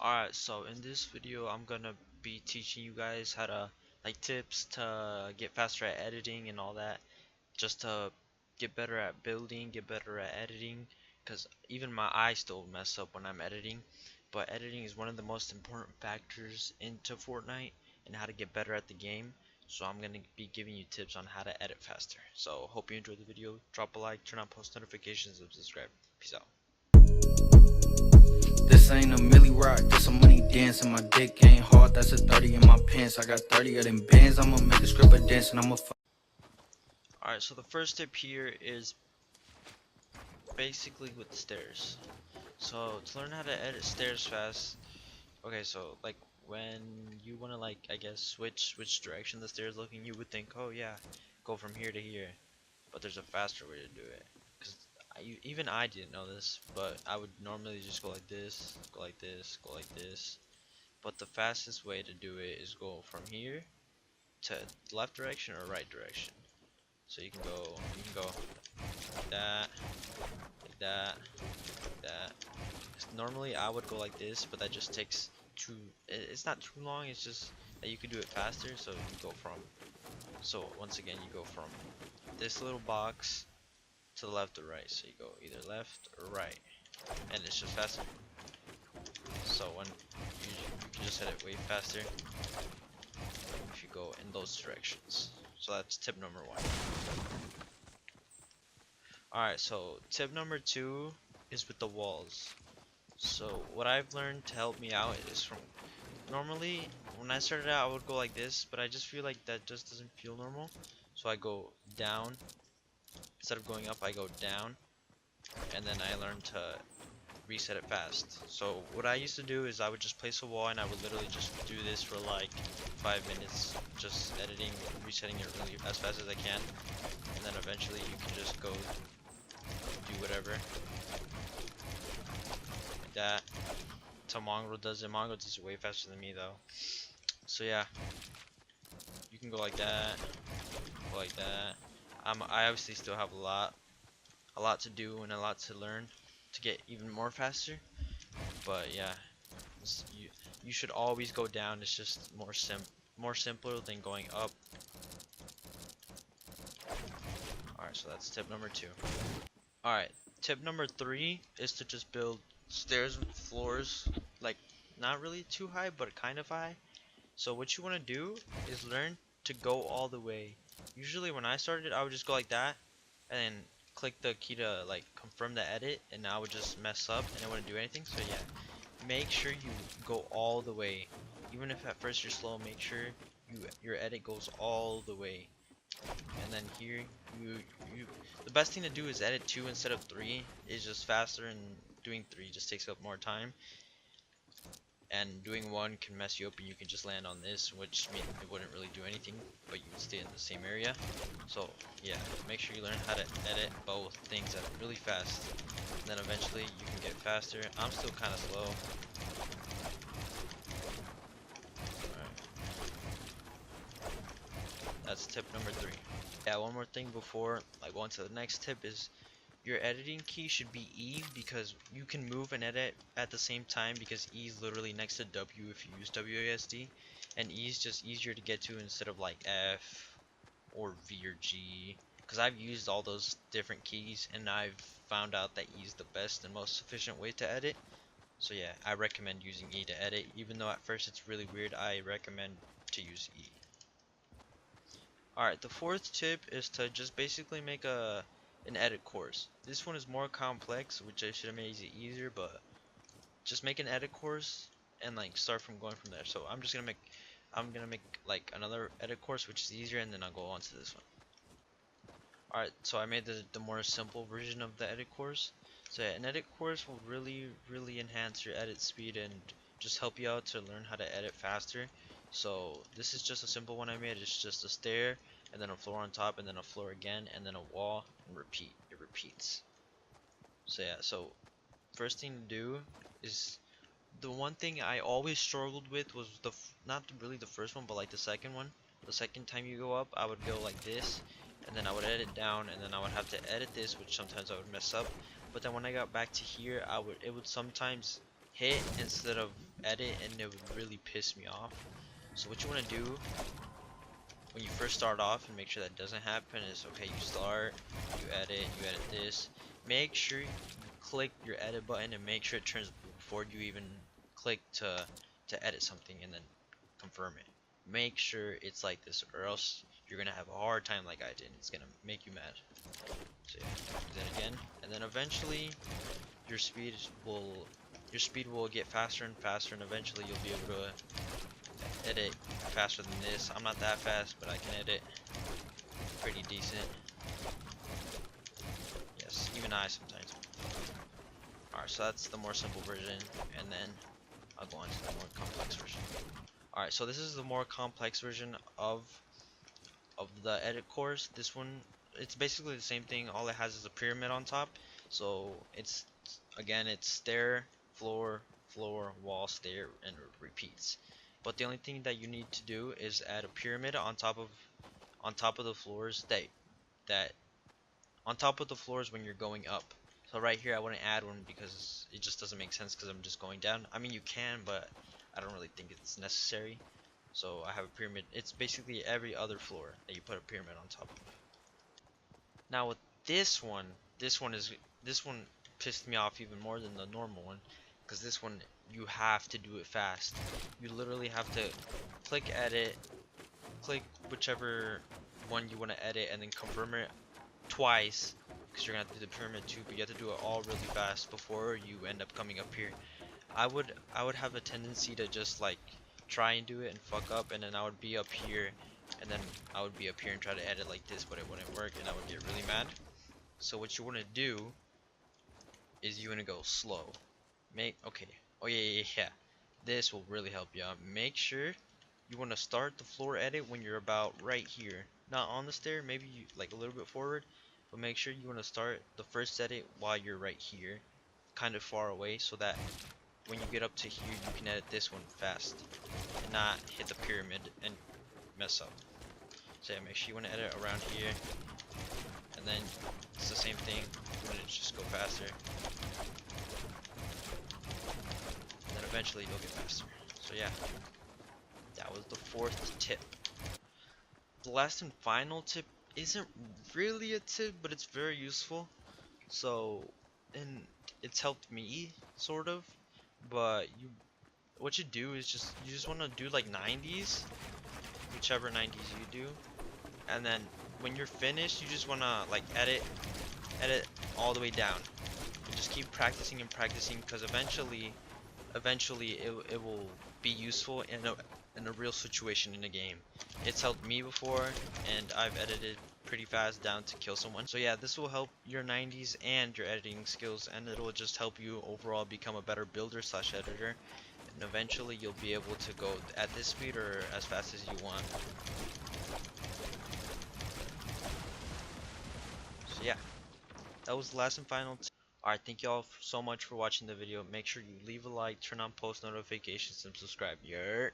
Alright, so in this video I'm gonna be teaching you guys how to tips to get faster at editing and all that, just to get better at building, get better at editing, because even my eyes still mess up when I'm editing. But editing is one of the most important factors into Fortnite and how to get better at the game. So I'm gonna be giving you tips on how to edit faster. So hope you enjoyed the video. Drop a like, turn on post notifications, and subscribe. Peace out. This ain't a milli rock, this a money dance, and my dick ain't hard, that's a 30 in my pants. I got 30 of them bands, I'ma make a script of dance, and I'ma Alright, so the first tip here is basically with stairs. So to learn how to edit stairs fast, okay, so like when you want to I guess switch direction the stairs looking, you would think, oh yeah, go from here to here, but there's a faster way to do it. Because even I didn't know this, but I would normally just go like this, go like this, go like this. But the fastest way to do it is go from here to left direction or right direction. So you can go like that, like that, like that. Normally I would go like this, but that just takes it's not too long, it's just that you could do it faster. So you go from, so once again you go from this little box to the left or right. So you go either left or right, and it's just faster. So when you can just hit it way faster if you go in those directions. So that's tip number one. Alright, so tip number two is with the walls. So what I've learned to help me out is from, normally when I started out I would go like this, but I just feel like that just doesn't feel normal. So I go down, instead of going up I go down, and then I learned to reset it fast. So what I used to do is I would just place a wall and I would literally just do this for like 5 minutes, just editing, resetting it really as fast as I can, and then eventually you can just go do whatever like that. Till Mongrel does it. Mongrel does it way faster than me though. So yeah, you can go like that, go like that. I obviously still have a lot to do and a lot to learn to get even more faster. But yeah, you should always go down. It's just more simpler than going up. Alright, so that's tip number two. Alright, tip number three is to just build stairs with floors, like not really too high, but kind of high. So what you want to do is learn to go all the way. Usually when I started, I would just go like that, and then click the key to like confirm the edit, and I would just mess up and I wouldn't do anything. So yeah, make sure you go all the way. Even if at first you're slow, make sure your edit goes all the way. And then here you the best thing to do is edit 2 instead of 3. It's just faster, and doing 3 just takes up more time. And doing 1 can mess you up and you can just land on this, which means it wouldn't really do anything, but you would stay in the same area. So yeah, make sure you learn how to edit both things at really fast, and then eventually you can get faster. I'm still kind of slow. That's tip number 3. Yeah, one more thing before I go on to the next tip is your editing key should be E, because you can move and edit at the same time, because E is literally next to W if you use WASD, and E is just easier to get to instead of like F or V or G, because I've used all those different keys and I've found out that E is the best and most efficient way to edit. So yeah, I recommend using E to edit, even though at first it's really weird. I recommend to use E. Alright, the fourth tip is to just basically make an edit course. This one is more complex, which I should have made it easier, but just make an edit course and like start from going from there. So I'm gonna make like another edit course which is easier, and then I'll go on to this one. Alright, so I made the more simple version of the edit course. So yeah, an edit course will really enhance your edit speed and just help you out to learn how to edit faster. So this is just a simple one I made. It's just a stair, and then a floor on top, and then a floor again, and then a wall, and repeat. It repeats. So yeah, so first thing to do is, the one thing I always struggled with was not really the first one, but like the second one. The second time you go up, I would go like this, and then I would edit down, and then I would have to edit this, which sometimes I would mess up. But then when I got back to here, it would sometimes hit instead of edit and it would really piss me off. So what you want to do when you first start off and make sure that doesn't happen is, okay, you start, you edit this. Make sure you click your edit button and make sure it turns blue before you even click to edit something and then confirm it. Make sure it's like this or else you're gonna have a hard time like I did. It's gonna make you mad. So yeah, do that again, and then eventually your speed will get faster and faster, and eventually you'll be able to edit faster than this. I'm not that fast, but I can edit pretty decent. Yes, even I sometimes. Alright, so that's the more simple version, and then I'll go on to the more complex version. Alright, so this is the more complex version of the edit course. This one, it's basically the same thing. All it has is a pyramid on top. So it's, again, it's stair, floor, floor, wall, stair, and it repeats. But the only thing that you need to do is add a pyramid on top of the floors that on top of the floors when you're going up. So right here I wouldn't add one because it just doesn't make sense because I'm just going down. I mean, you can, but I don't really think it's necessary. So I have a pyramid. It's basically every other floor that you put a pyramid on top of. Now with this one, this one pissed me off even more than the normal one, because this one you have to do it fast. You literally have to click edit, click whichever one you want to edit, and then confirm it twice, because you're gonna have to do the pyramid too. But you have to do it all really fast before you end up coming up here. I would have a tendency to just like try and do it and fuck up, and then I would be up here, and then I would be up here and try to edit like this, but it wouldn't work, and I would get really mad. So what you want to do is you want to go slow. Okay. Oh yeah. This will really help you out. Make sure you want to start the floor edit when you're about right here, not on the stair, maybe you, like a little bit forward, but make sure you want to start the first edit while you're right here, kind of far away, so that when you get up to here, you can edit this one fast and not hit the pyramid and mess up. So yeah, make sure you want to edit around here, and then it's the same thing. You want to just go faster, and then eventually you'll get faster. So yeah, that was the fourth tip. The last and final tip isn't really a tip, but it's very useful. So, and it's helped me sort of, but what you do is you just want to do like 90s, whichever 90s you do, and then when you're finished you just want to like edit all the way down, and just keep practicing and practicing, because eventually it will be useful in a real situation in a game. It's helped me before, and I've edited pretty fast down to kill someone. So yeah, this will help your 90s and your editing skills, and it will just help you overall become a better builder slash editor, and eventually you'll be able to go at this speed or as fast as you want. So yeah, that was the last and final tip. Alright, thank you all so much for watching the video. Make sure you leave a like, turn on post notifications, and subscribe. Yeah.